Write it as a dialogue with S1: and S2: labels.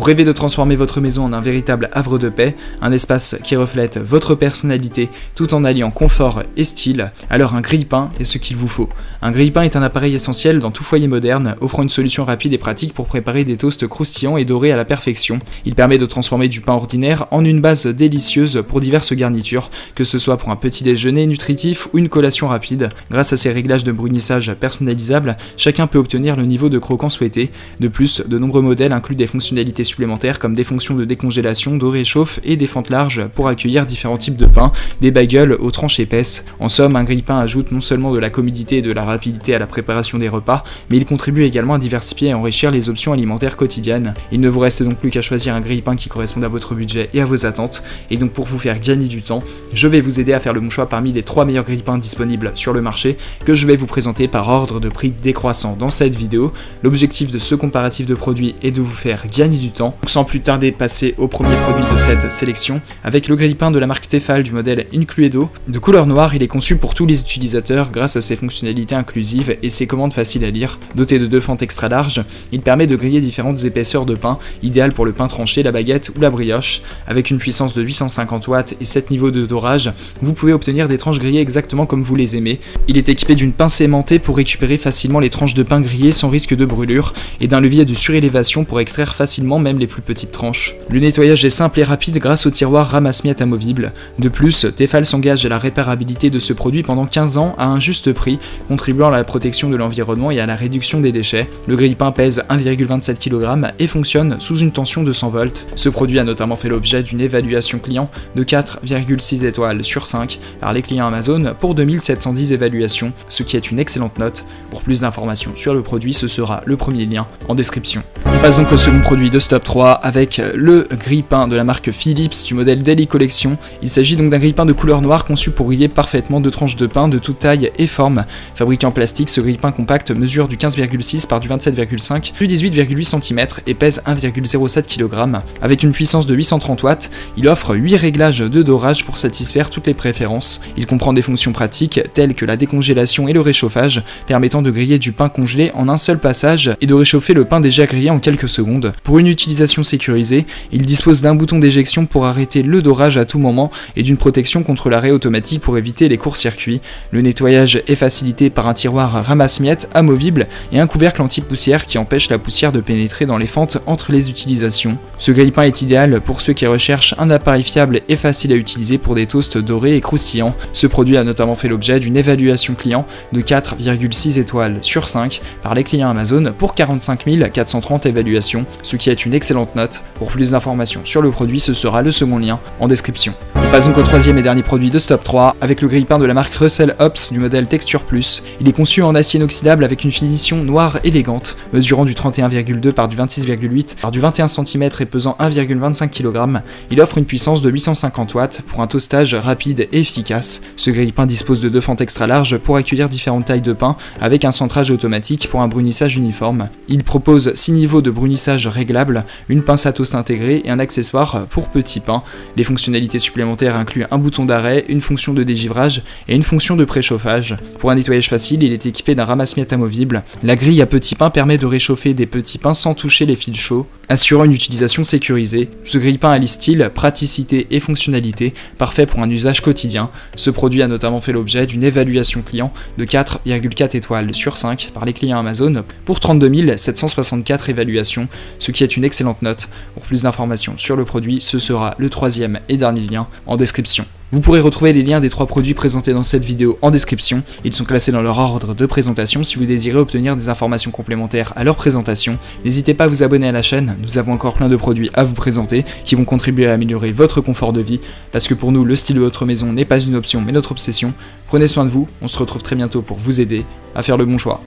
S1: rêvez de transformer votre maison en un véritable havre de paix, un espace qui reflète votre personnalité tout en alliant confort et style, alors un grille-pain est ce qu'il vous faut. Un grille-pain est un appareil essentiel dans tout foyer moderne, offrant une solution rapide et pratique pour préparer des toasts croustillants et dorés à la perfection. Il permet de transformer du pain ordinaire en une base délicieuse pour diverses garnitures, que ce soit pour un petit déjeuner nutritif ou une collation rapide. Grâce à ses réglages de brunissage personnalisables, chacun peut obtenir le niveau de croquant souhaité. De plus, de nombreux modèles incluent des fonctionnalités supplémentaires comme des fonctions de décongélation, de réchauffe et des fentes larges pour accueillir différents types de pain, des bagels aux tranches épaisses. En somme, un grille-pain ajoute non seulement de la commodité et de la rapidité à la préparation des repas, mais il contribue également à diversifier et enrichir les options alimentaires quotidiennes. Il ne vous reste donc plus qu'à choisir un grille-pain qui corresponde à votre budget et à vos attentes. Et donc pour vous faire gagner du temps, je vais vous aider à faire le bon choix parmi les 3 meilleurs grille-pains disponibles sur le marché que je vais vous présenter par ordre de prix décroissant dans cette vidéo. L'objectif de ce comparatif de produits est de vous faire gagner du temps. Donc sans plus tarder, passer au premier produit de cette sélection avec le grille-pain de la marque Tefal du modèle Incluedo. De couleur noire, il est conçu pour tous les utilisateurs grâce à ses fonctionnalités inclusives et ses commandes faciles à lire. Doté de 2 fentes extra larges, il permet de griller différentes épaisseurs de pain, idéal pour le pain tranché, la baguette ou la brioche. Avec une puissance de 850 watts et 7 niveaux de dorage, vous pouvez obtenir des tranches grillées exactement comme vous les aimez. Il est équipé d'une pince aimantée pour récupérer facilement les tranches de pain grillées sans risque de brûlure et d'un levier de surélévation pour extraire facilement même les plus petites tranches. Le nettoyage est simple et rapide grâce au tiroir ramasse-miettes amovible. De plus, Tefal s'engage à la réparabilité de ce produit pendant 15 ans à un juste prix, contribuant à la protection de l'environnement et à la réduction des déchets. Le grille-pain pèse 1,27 kg et fonctionne sous une tension de 100 volts. Ce produit a notamment fait l'objet d'une évaluation client de 4,6 étoiles sur 5 par les clients Amazon pour 2710 évaluations, ce qui est une excellente note. Pour plus d'informations sur le produit, ce sera le premier lien en description. On passe donc au second produit de ce top 3 avec le grille-pain de la marque Philips du modèle Daily Collection. Il s'agit donc d'un grille-pain de couleur noire conçu pour griller parfaitement 2 tranches de pain de toute taille et forme. Fabriqué en plastique, ce grille-pain compact mesure du 15,6 par du 27,5 du 18,8 cm et pèse 1,07 kg. Avec une puissance de 830 watts, il offre 8 réglages de dorage pour satisfaire toutes les préférences. Il comprend des fonctions pratiques telles que la décongélation et le réchauffage, permettant de griller du pain congelé en un seul passage et de réchauffer le pain déjà grillé en quelques secondes. Pour une utilisation sécurisée, il dispose d'un bouton d'éjection pour arrêter le dorage à tout moment et d'une protection contre l'arrêt automatique pour éviter les courts-circuits. Le nettoyage est facilité par un tiroir ramasse-miettes amovible et un couvercle anti-poussière qui empêche la poussière de pénétrer dans les fentes entre les utilisations. Ce grille-pain est idéal pour ceux qui recherchent un appareil fiable et facile à utiliser pour des toasts dorés et croustillants. Ce produit a notamment fait l'objet d'une évaluation client de 4,6 étoiles sur 5 par les clients Amazon pour 45 430 évaluations, ce qui est une excellente note. Pour plus d'informations sur le produit, ce sera le second lien en description. On passe donc au troisième et dernier produit de ce top 3 avec le grille-pain de la marque Russell Hobbs du modèle Texture Plus. Il est conçu en acier inoxydable avec une finition noire élégante, mesurant du 31,2 par du 26,8 par du 21 cm et pesant 1,25 kg. Il offre une puissance de 850 watts pour un toastage rapide et efficace. Ce grille-pain dispose de 2 fentes extra larges pour accueillir différentes tailles de pain avec un centrage automatique pour un brunissage uniforme. Il propose 6 niveaux de brunissage réglables, une pince à toast intégrée et un accessoire pour petits pains. Les fonctionnalités supplémentaires incluent un bouton d'arrêt, une fonction de dégivrage et une fonction de préchauffage. Pour un nettoyage facile, il est équipé d'un ramasse-miettes amovible. La grille à petits pains permet de réchauffer des petits pains sans toucher les fils chauds, assurant une utilisation sécurisée. Ce grille-pain allie style, praticité et fonctionnalité, parfait pour un usage quotidien. Ce produit a notamment fait l'objet d'une évaluation client de 4,4 étoiles sur 5 par les clients Amazon pour 32 764 évaluations, ce qui est une excellente note. Pour plus d'informations sur le produit, ce sera le troisième et dernier lien en description. Vous pourrez retrouver les liens des 3 produits présentés dans cette vidéo en description. Ils sont classés dans leur ordre de présentation si vous désirez obtenir des informations complémentaires à leur présentation. N'hésitez pas à vous abonner à la chaîne, nous avons encore plein de produits à vous présenter qui vont contribuer à améliorer votre confort de vie, parce que pour nous, le style de votre maison n'est pas une option mais notre obsession. Prenez soin de vous, on se retrouve très bientôt pour vous aider à faire le bon choix.